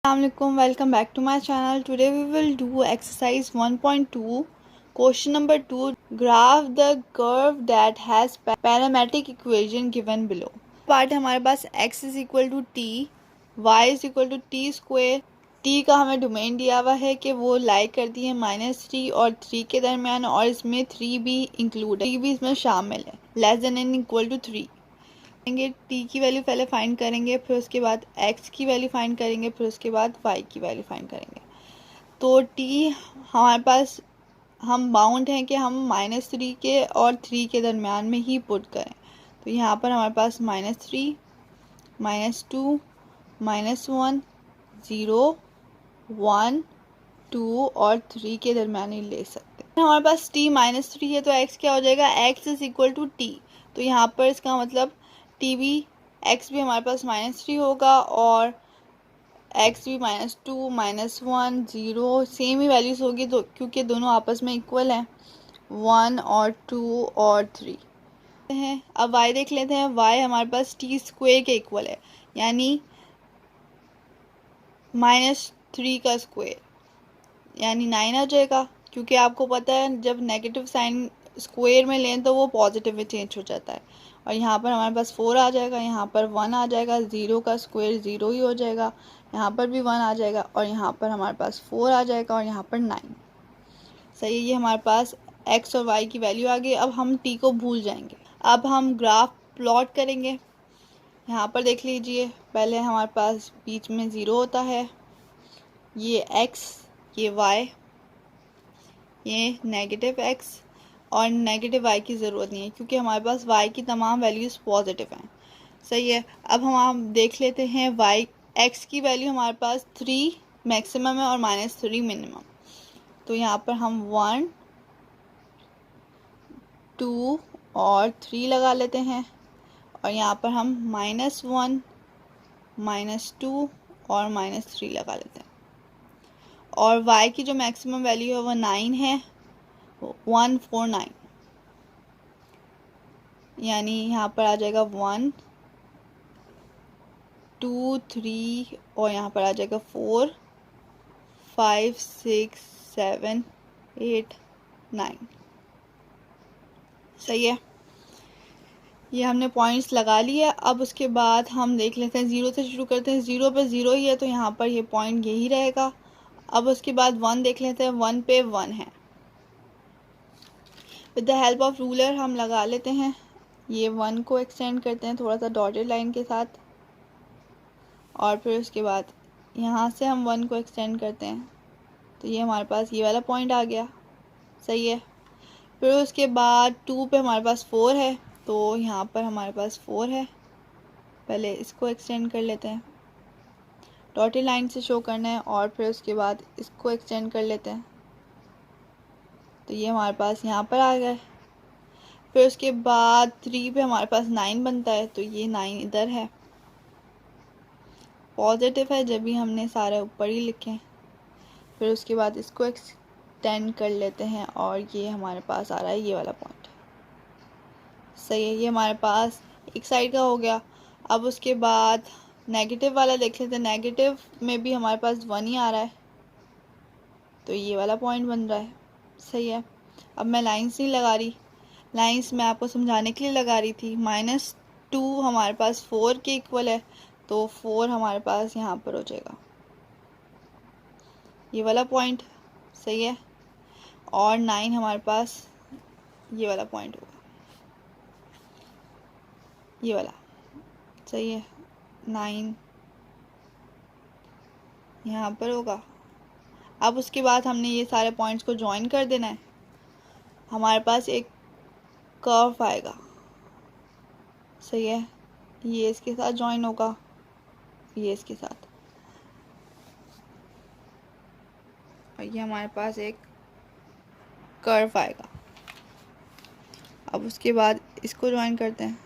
Assalamualaikum, welcome back to my channel. Today we will do exercise 1.2. Question number 2. Graph the curve that has parametric equation given below. Part है हमारे पास x is equal to t, y is equal to t square. t का हमें domain दिया हुआ है कि वो लाई करती है -3 और 3 के दरमियान, और इसमें 3 भी इंक्लूड है, 3 भी इसमें शामिल है, less than an equal to 3. T की वैल्यू पहले फाइंड करेंगे, फिर उसके बाद एक्स की वैल्यू फाइंड करेंगे, फिर उसके बाद वाई की वैल्यू फाइंड करेंगे. तो टी हमारे पास हम बाउंड हैं कि हम -3 के और 3 के दरमियान में ही पुट करें. तो यहाँ पर हमारे पास -3, -2, -1, 0, 1, 2 और 3 के दरमियान ही ले सकते हैं. हमारे पास t -3 है तो x क्या हो जाएगा, x is equal to T. तो यहाँ पर इसका मतलब टी भी एक्स भी हमारे पास -3 होगा और एक्स भी -2, -1, 0 सेम ही वैल्यूज़ होगी, तो क्योंकि दोनों आपस में इक्वल हैं, 1 और 2 और 3 हैं. अब y देख लेते हैं. y हमारे पास टी स्क्वेयर के इक्वल है, यानी -3 का स्क्वेयर यानी 9 आ जाएगा, क्योंकि आपको पता है जब नेगेटिव साइन स्क्वायर में लें तो वो पॉजिटिव में चेंज हो जाता है. और यहाँ पर हमारे पास 4 आ जाएगा, यहाँ पर 1 आ जाएगा, 0 का स्क्वायर 0 ही हो जाएगा, यहाँ पर भी 1 आ जाएगा, और यहाँ पर हमारे पास 4 आ जाएगा, और यहाँ पर 9. सही है, ये हमारे पास x और y की वैल्यू आ गई. अब हम t को भूल जाएंगे. अब हम ग्राफ प्लॉट करेंगे. यहाँ पर देख लीजिए, पहले हमारे पास बीच में 0 होता है, ये x, ये y, ये नेगेटिव x और नेगेटिव y की ज़रूरत नहीं है, क्योंकि हमारे पास y की तमाम वैल्यूज़ पॉजिटिव हैं. सही है. अब हम आप देख लेते हैं y x की वैल्यू हमारे पास 3 मैक्सिमम है और -3 मिनिमम. तो यहाँ पर हम 1, 2 और 3 लगा लेते हैं, और यहाँ पर हम -1, -2 और -3 लगा लेते हैं. और y की जो मैक्सिमम वैल्यू है वो 9 है, 149, यानी यहाँ पर आ जाएगा 1, 2, 3 और यहाँ पर आ जाएगा 4, 5, 6, 7, 8, 9. सही है, ये हमने पॉइंट्स लगा लिए. अब उसके बाद हम देख लेते हैं, 0 से शुरू करते हैं. 0 पे 0 ही है तो यहाँ पर ये पॉइंट यही रहेगा. अब उसके बाद 1 देख लेते हैं, 1 पे 1 है. With the help of ruler हम लगा लेते हैं. ये 1 को एक्सटेंड करते हैं थोड़ा सा डॉटेड लाइन के साथ, और फिर उसके बाद यहाँ से हम 1 को एक्सटेंड करते हैं, तो ये हमारे पास ये वाला पॉइंट आ गया. सही है. फिर उसके बाद 2 पे हमारे पास 4 है, तो यहाँ पर हमारे पास 4 है. पहले इसको एक्सटेंड कर लेते हैं, डॉटेड लाइन से शो करना है, और फिर उसके बाद इसको एक्सटेंड कर लेते हैं, तो ये हमारे पास यहाँ पर आ गए. फिर उसके बाद 3 पे हमारे पास 9 बनता है, तो ये 9 इधर है, पॉजिटिव है जब भी हमने सारे ऊपर ही लिखे. फिर उसके बाद इसको एक्सटेंड कर लेते हैं, और ये हमारे पास आ रहा है ये वाला पॉइंट. सही है, ये हमारे पास एक साइड का हो गया. अब उसके बाद नेगेटिव वाला देख लेते हैं. नेगेटिव में भी हमारे पास 1 ही आ रहा है, तो ये वाला पॉइंट बन रहा है. सही है. अब मैं लाइंस नहीं लगा रही, लाइंस मैं आपको समझाने के लिए लगा रही थी. -2 हमारे पास 4 के इक्वल है, तो 4 हमारे पास यहाँ पर हो जाएगा, ये वाला पॉइंट. सही है. और 9 हमारे पास ये वाला पॉइंट होगा, ये वाला. सही है. 9 यहाँ पर होगा. अब उसके बाद हमने ये सारे पॉइंट्स को ज्वाइन कर देना है. हमारे पास एक कर्व आएगा. सही है. ये इसके साथ ज्वाइन होगा, ये इसके साथ, और ये हमारे पास एक कर्व आएगा. अब उसके बाद इसको ज्वाइन करते हैं,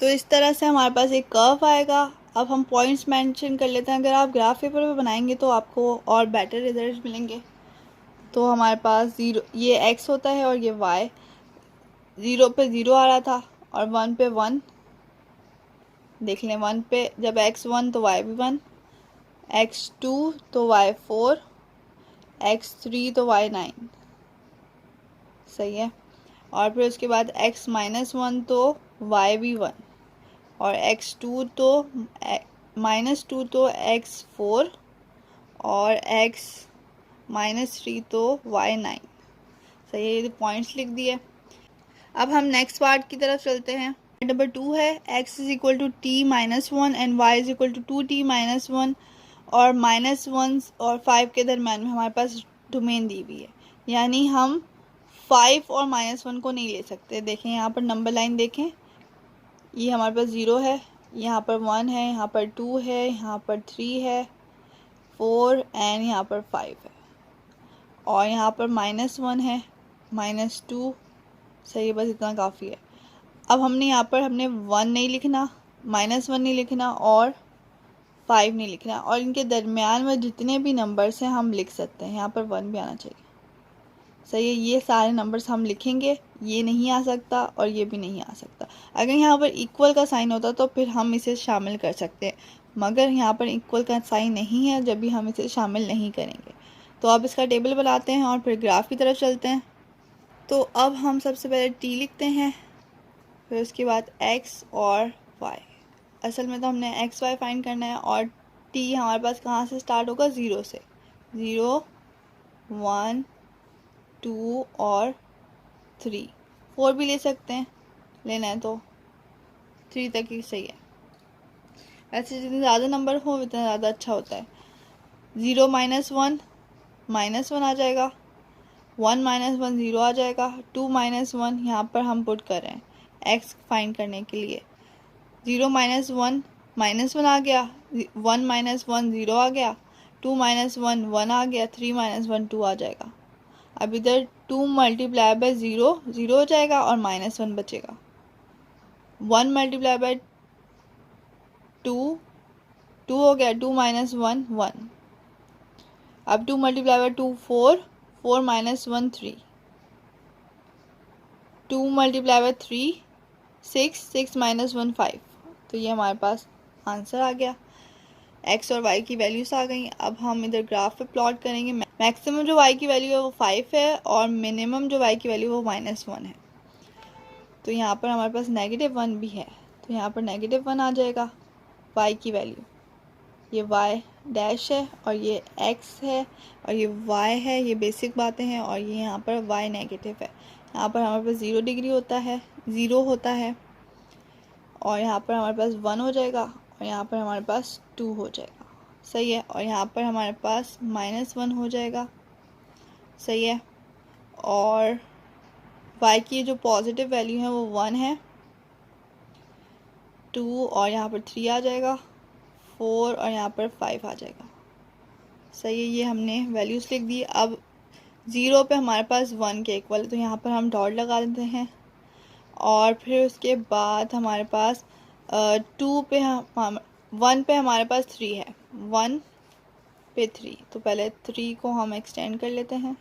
तो इस तरह से हमारे पास एक कर्व आएगा. अब हम पॉइंट्स मेंशन कर लेते हैं. अगर आप ग्राफ पेपर पे बनाएंगे तो आपको और बेटर रिजल्ट मिलेंगे. तो हमारे पास 0, ये x होता है और ये y। 0 पे 0 आ रहा था और 1 पे 1। देख लें, 1 पे जब x 1 तो y भी 1, x 2 तो y 4, x 3 तो y 9। सही है। और फिर उसके बाद x -1 तो y भी 1, और x2 तो -2 तो x 4, और x -3 तो y 9। सही है, ये पॉइंट्स लिख दिए। अब हम नेक्स्ट पार्ट की तरफ चलते हैं। नंबर 2 है x = t -1 and y = 2t -1, और -1 और 5 के दरम्यान में हमारे पास डोमेन दी हुई है, यानी हम 5 और -1 को नहीं ले सकते। देखें यहाँ पर नंबर लाइन देखें, ये हमारे पास 0 है, यहाँ पर 1 है, यहाँ पर 2 है, यहाँ पर 3 है, 4 एंड यहाँ पर 5 है, और यहाँ पर -1 है, -2। सही है, बस इतना काफ़ी है। अब हमने यहाँ पर 1 नहीं लिखना, -1 नहीं लिखना और 5 नहीं लिखना, और इनके दरमियान में जितने भी नंबर्स हैं हम लिख सकते हैं। यहाँ पर 1 भी आना चाहिए। सही है, ये सारे नंबर्स हम लिखेंगे, ये नहीं आ सकता और ये भी नहीं आ सकता। अगर यहाँ पर इक्वल का साइन होता तो फिर हम इसे शामिल कर सकते हैं, मगर यहाँ पर इक्वल का साइन नहीं है, जब भी हम इसे शामिल नहीं करेंगे। तो अब इसका टेबल बनाते हैं और फिर ग्राफ की तरफ चलते हैं। तो अब हम सबसे पहले t लिखते हैं, फिर उसके बाद x और y। असल में तो हमने x y फाइंड करना है, और t हमारे पास कहाँ से स्टार्ट होगा, 0 से। 0 1 2 और 3, 4 भी ले सकते हैं, लेना है तो 3 तक ही सही है। ऐसे जितने ज़्यादा नंबर हो उतना ज़्यादा अच्छा होता है। 0 -1 -1 आ जाएगा, 1 -1 0 आ जाएगा, 2 -1 यहाँ पर हम पुट कर रहे हैं x फाइंड करने के लिए। 0 -1 -1 आ गया, 1 -1 0 आ गया, 2 -1 1 आ गया, 3 -1 2 आ जाएगा। अब इधर 2 × 0 0 हो जाएगा और -1 बचेगा। 1 × 2 2 हो गया, 2 -1 1। अब 2 × 2 4, 4 -1 3, 2 × 3 6, 6 -1 5। तो ये हमारे पास आंसर आ गया। x और y की वैल्यूज आ गई। अब हम इधर ग्राफ पे प्लॉट करेंगे। मैक्सिमम जो y की वैल्यू है वो 5 है, और मिनिमम जो y की वैल्यू है वो -1 है। तो यहाँ पर हमारे पास -1 भी है, तो यहाँ पर -1 आ जाएगा y की वैल्यू। ये y डैश है और ये x है और ये y है, ये बेसिक बातें हैं। और ये यहाँ पर y नेगेटिव है। यहाँ पर हमारे पास 0 डिग्री होता है, 0 होता है, और यहाँ पर हमारे पास 1 हो जाएगा, और यहाँ पर हमारे पास 2 हो जाएगा। सही है, और यहाँ पर हमारे पास -1 हो जाएगा। सही है, और y की जो पॉजिटिव वैल्यू है वो 1 है, 2 और यहाँ पर 3 आ जाएगा, 4 और यहाँ पर 5 आ जाएगा। सही है, ये हमने वैल्यूज़ लिख दी। अब 0 पे हमारे पास 1 के इक्वल है, तो यहाँ पर हम डॉट लगा देते हैं। और फिर उसके बाद हमारे पास 2 पे 1 पे हमारे पास 3 है, 1 पे 3, तो पहले 3 को हम एक्सटेंड कर लेते हैं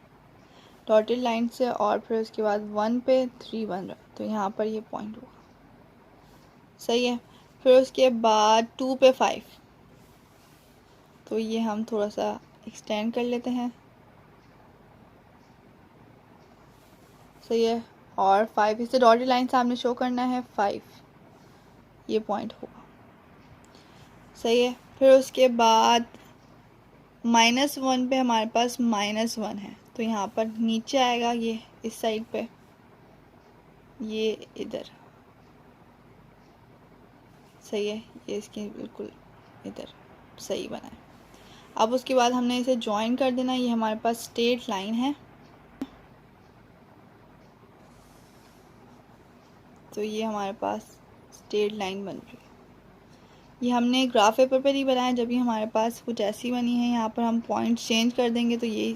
डॉटेड लाइन से, और फिर उसके बाद 1 पे 3 बन रहा है, तो यहाँ पर ये पॉइंट होगा। सही है, फिर उसके बाद 2 पे 5, तो ये हम थोड़ा सा एक्सटेंड कर लेते हैं। सही है, और 5 इसे डॉटेड लाइन सामने शो करना है, 5 ये पॉइंट होगा। सही है, फिर उसके बाद -1 पे हमारे पास -1 है, तो यहाँ पर नीचे आएगा, ये इस साइड पे, ये इधर। सही है, ये इसकी बिल्कुल इधर सही बना है। अब उसके बाद हमने इसे ज्वाइन कर देना। ये हमारे पास स्ट्रेट लाइन है, तो ये हमारे पास स्ट्रेट लाइन बन रही है। ये हमने ग्राफ पेपर पर नहीं बनाया, जब भी हमारे पास कुछ ऐसी बनी है, यहाँ पर हम पॉइंट्स चेंज कर देंगे तो ये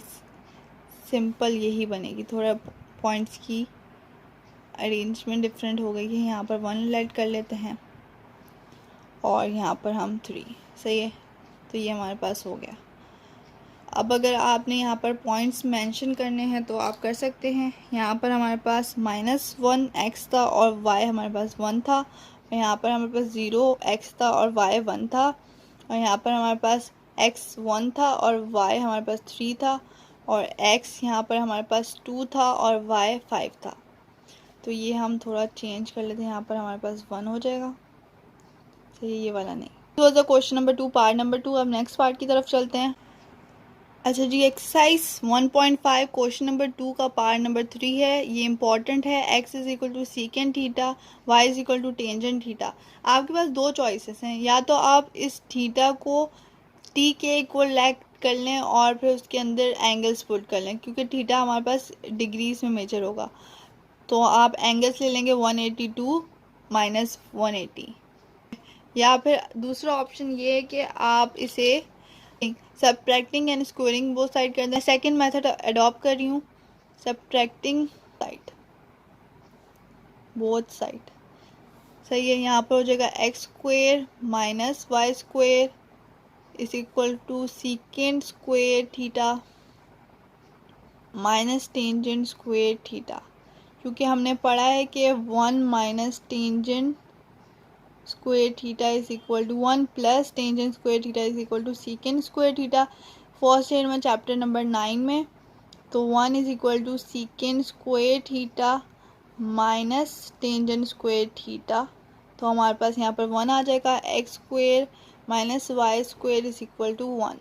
सिंपल यही बनेगी। थोड़ा पॉइंट्स की अरेंजमेंट डिफरेंट हो गई है। यहाँ पर 1 ऐड कर लेते हैं और यहाँ पर हम 3। सही है, तो ये हमारे पास हो गया। अब अगर आपने यहाँ पर पॉइंट्स मेंशन करने हैं तो आप कर सकते हैं। यहाँ पर हमारे पास -1 x था और y हमारे पास 1 था, और यहाँ पर हमारे पास 0 x था और y 1 था, और यहाँ पर हमारे पास x 1 था और y हमारे पास 3 था, और x यहाँ पर हमारे पास 2 था और y 5 था। तो ये हम थोड़ा चेंज कर लेते हैं, यहाँ पर हमारे पास 1 हो जाएगा। सही, ये वाला नहीं। तो was the question number 2 part number 2। अब नेक्स्ट पार्ट की तरफ चलते हैं। अच्छा जी, एक्सरसाइज 1.5 क्वेश्चन नंबर 2 का पार्ट नंबर 3 है। ये इंपॉर्टेंट है। x is equal to secant theta, y is equal to tangent theta. आपके पास दो चॉइसेस हैं, या तो आप इस थीटा को t के इक्वल लेट कर लें और फिर उसके अंदर एंगल्स पुट कर लें, क्योंकि थीटा हमारे पास डिग्रीज में मेजर होगा। तो आप एंगल्स ले लेंगे 182 माइनस 180, या फिर दूसरा ऑप्शन ये है कि आप इसे subtracting and squaring both side कर दें। सेकंड मेथड अडॉप्ट कर रही हूँ, सब्ट्रैक्टिंग साइड बोथ साइड। सही है। यहाँ पर हो जाएगा x square minus y square is equal to secant square theta minus tangent square theta, क्योंकि हमने पढ़ा है कि 1 minus tangent square theta is equal to 1 plus tangent square theta is equal to secant square theta, first year में chapter number 9 में। तो 1 is equal to secant square theta minus tangent square theta. तो हमारे पास यहाँ पर 1 आ जाएगा। X square minus y square is equal to 1।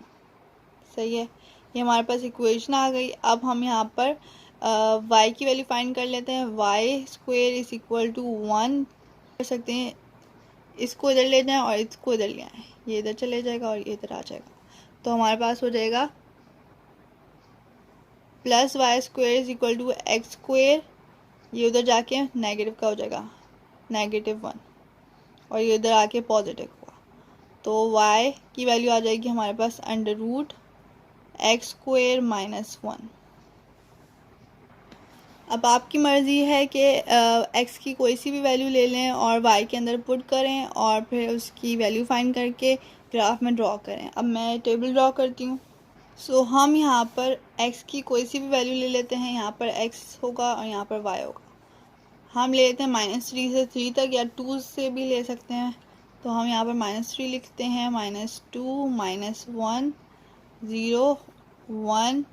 सही है, ये हमारे पास इक्वेशन आ गई। अब हम यहाँ पर y की वैल्यू फाइंड कर लेते हैं। Y square is equal to 1 कर सकते हैं, इसको इधर ले जाएं और इसको इधर ले आएं, ये इधर चले जाएगा और ये इधर आ जाएगा। तो हमारे पास हो जाएगा plus y square is equal to x square, ये उधर जाके नेगेटिव का हो जाएगा -1, और ये उधर आके पॉजिटिव हुआ। तो y की वैल्यू आ जाएगी हमारे पास अंडर रूट एक्स स्क्वायर -1। अब आपकी मर्ज़ी है कि x की कोई सी भी वैल्यू ले लें और y के अंदर पुट करें और फिर उसकी वैल्यू फाइंड करके ग्राफ में ड्रॉ करें। अब मैं टेबल ड्रॉ करती हूँ। सो हम यहाँ पर x की कोई सी भी वैल्यू ले लेते हैं। यहाँ पर x होगा और यहाँ पर y होगा। हम ले लेते हैं -3 से 3 तक, या 2 से भी ले सकते हैं। तो हम यहाँ पर -3 लिखते हैं, -2 -1 0 1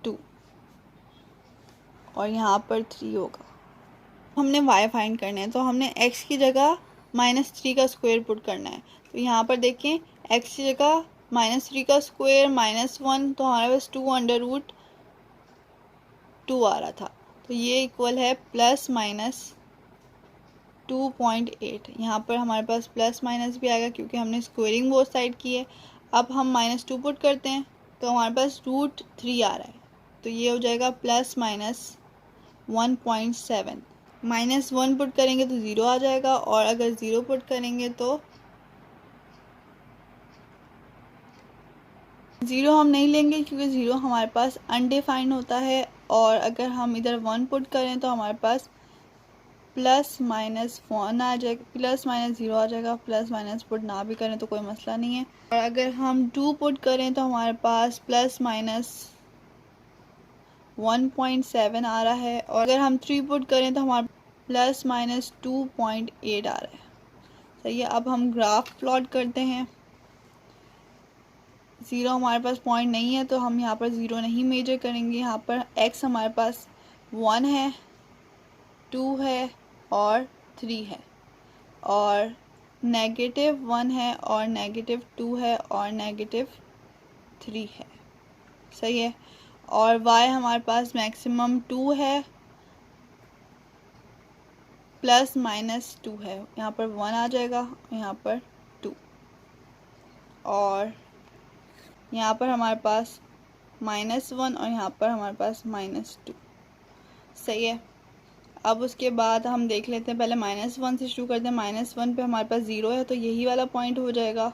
2, और यहाँ पर 3 होगा। हमने y फाइंड करना है, तो हमने x की जगह -3 का स्क्वायर पुट करना है। तो यहाँ पर देखें, x की जगह -3 का स्क्वायर -1, तो हमारे पास 2 अंडर रूट 2 आ रहा था। तो ये इक्वल है प्लस माइनस 2.8। यहाँ पर हमारे पास प्लस माइनस भी आएगा क्योंकि हमने स्क्वायरिंग बोथ साइड की है। अब हम -2 पुट करते हैं तो हमारे पास √3 आ रहा है। तो ये हो जाएगा प्लस माइनस 1.7। -1 पुट करेंगे तो 0 आ जाएगा, और अगर 0 पुट करेंगे तो 0 हम नहीं लेंगे क्योंकि 0 हमारे पास अनडिफाइंड होता है। और अगर हम इधर 1 पुट करें तो हमारे पास प्लस माइनस 1 आ जाएगा, प्लस माइनस 0 आ जाएगा। प्लस माइनस पुट ना भी करें तो कोई मसला नहीं है। और अगर हम 2 पुट करें तो हमारे पास प्लस माइनस 1.7 आ रहा है, और अगर हम 3 पुट करें तो हमारे प्लस माइनस 2.8 आ रहा है। सही है। अब हम ग्राफ प्लॉट करते हैं। 0 हमारे पास पॉइंट नहीं है तो हम यहाँ पर 0 नहीं मेजर करेंगे। यहाँ पर x हमारे पास 1 है, 2 है और 3 है, और -1 है और -2 है और -3 है। सही है। और y हमारे पास मैक्सिमम 2 है, प्लस माइनस 2 है। यहाँ पर 1 आ जाएगा, यहाँ पर 2, और यहाँ पर हमारे पास -1 और यहाँ पर हमारे पास -2। सही है। अब उसके बाद हम देख लेते हैं, पहले -1 से शुरू करते हैं। -1 पे हमारे पास 0 है तो यही वाला पॉइंट हो जाएगा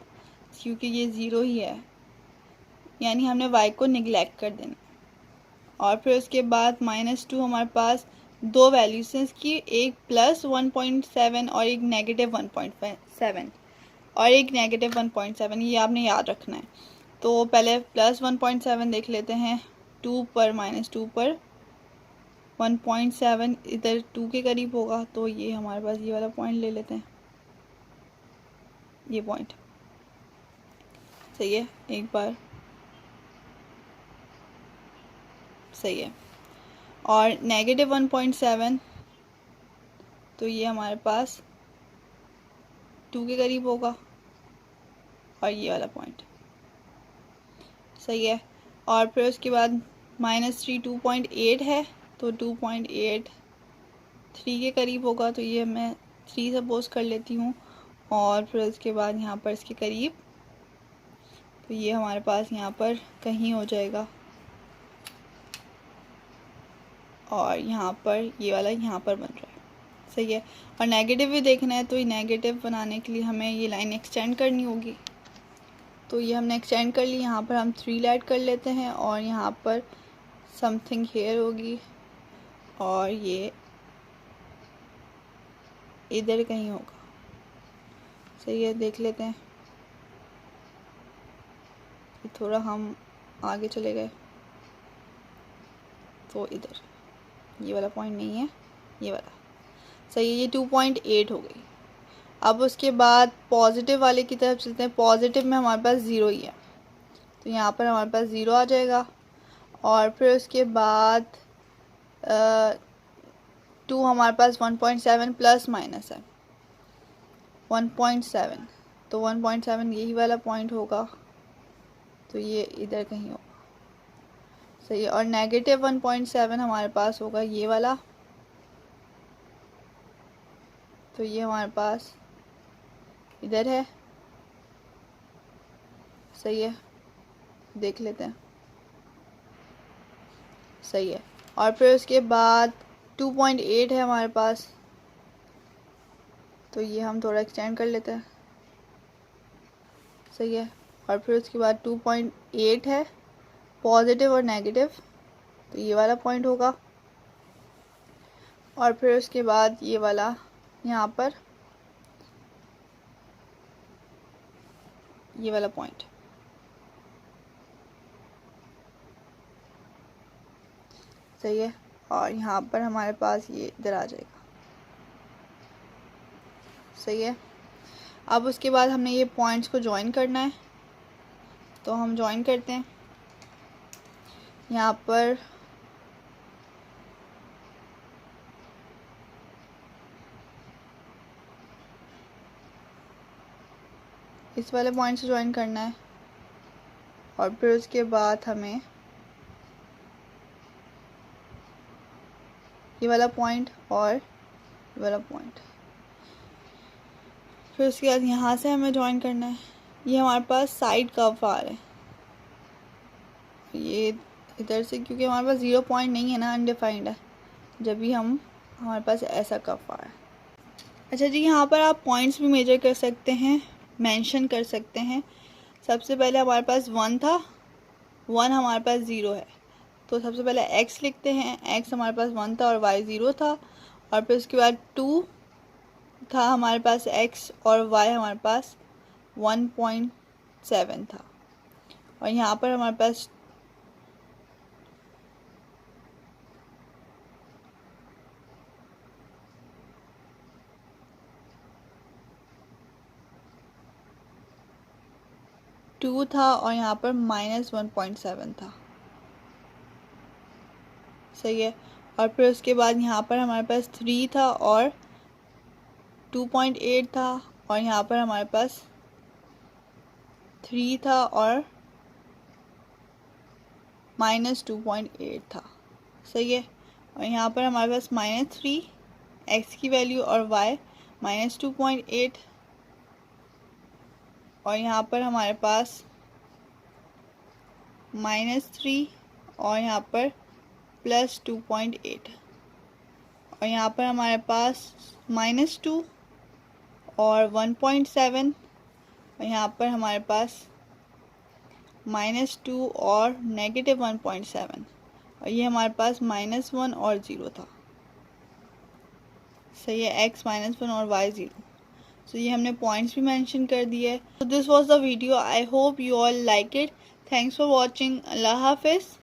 क्योंकि ये 0 ही है, यानी हमने y को निगलेक्ट कर देना। और फिर उसके बाद -2 हमारे पास दो वैल्यूज हैं इसकी, एक प्लस 1.7 और एक -1.7 और एक -1.7, ये आपने याद रखना है। तो पहले प्लस 1.7 देख लेते हैं, 2 पर माइनस 2 पर 1.7 इधर 2 के करीब होगा, तो ये हमारे पास ये वाला पॉइंट ले लेते हैं, ये पॉइंट सही है। एक बार सही है। और नेगेटिव 1.7, तो ये हमारे पास 2 के करीब होगा, और ये वाला पॉइंट सही है। और फिर उसके बाद -3 2.8 है, तो 2.8 3 के करीब होगा, तो ये मैं 3 सपोज कर लेती हूँ। और फिर उसके बाद यहाँ पर इसके करीब, तो ये हमारे पास यहाँ पर कहीं हो जाएगा, और यहाँ पर ये वाला यहाँ पर बन रहा है, सही है। और नेगेटिव भी देखना है, तो ये नेगेटिव बनाने के लिए हमें ये लाइन एक्सटेंड करनी होगी, तो ये हमने एक्सटेंड कर ली। यहाँ पर हम 3 ऐड कर लेते हैं, और यहाँ पर समथिंग हेयर होगी, और ये इधर कहीं होगा, सही है। देख लेते हैं, थोड़ा हम आगे चले गए, तो इधर ये वाला पॉइंट नहीं है, ये वाला सही है। ये 2.8 हो गई। अब उसके बाद पॉजिटिव वाले की तरफ चलते हैं। पॉजिटिव में हमारे पास 0 ही है, तो यहाँ पर हमारे पास 0 आ जाएगा। और फिर उसके बाद 2 हमारे पास 1.7 प्लस माइनस है 1.7, तो 1.7 यही वाला पॉइंट होगा, तो ये इधर कहीं होगा, सही है। और नेगेटिव 1.7 हमारे पास होगा ये वाला, तो ये हमारे पास इधर है, सही है। देख लेते हैं, सही है। और फिर उसके बाद 2.8 है हमारे पास, तो ये हम थोड़ा एक्सटेंड कर लेते हैं, सही है। और फिर उसके बाद 2.8 है पॉजिटिव और नेगेटिव, तो ये वाला पॉइंट होगा। और फिर उसके बाद ये वाला यहाँ पर ये वाला पॉइंट, सही है। और यहाँ पर हमारे पास ये इधर आ जाएगा, सही है। अब उसके बाद हमने ये पॉइंट्स को ज्वाइन करना है, तो हम ज्वाइन करते हैं। यहाँ पर इस वाले पॉइंट से ज्वाइन करना है, और फिर उसके बाद हमें ये वाला पॉइंट और ये वाला पॉइंट, फिर उसके बाद यहाँ से हमें ज्वाइन करना है। ये हमारे पास साइड कर्व आ रहा है, ये इधर से, क्योंकि हमारे पास 0 पॉइंट नहीं है ना, अनडिफाइंड है, जब भी हमारे पास ऐसा कर्व आ रहा है। अच्छा जी, यहाँ पर आप पॉइंट्स भी मेजर कर सकते हैं, मेंशन कर सकते हैं। सबसे पहले हमारे पास 1 था, 1 हमारे पास 0 है, तो सबसे पहले x लिखते हैं। x हमारे पास 1 था और y 0 था। और फिर उसके बाद 2 था हमारे पास x, और y हमारे पास 1.7 था। और यहाँ पर हमारे पास टू था, और यहाँ पर -1.7 था, सही है। और फिर उसके बाद यहाँ पर हमारे पास 3 था और 2.8 था, और यहाँ पर हमारे पास 3 था और -2.8 था, सही है। और यहाँ पर हमारे पास -3 x की वैल्यू और y -2.8, और यहाँ पर हमारे पास -3 और यहाँ पर +2.8, और यहाँ पर हमारे पास -2 और 1.7, और यहाँ पर हमारे पास -2 और -1.7, और ये हमारे पास -1 और 0 था, सही है। x -1 और y 0, सो ये हमने पॉइंट्स भी मेंशन कर दिए। So this was the video, I hope you all like it. Thanks for watching. अल्लाह हाफिज़।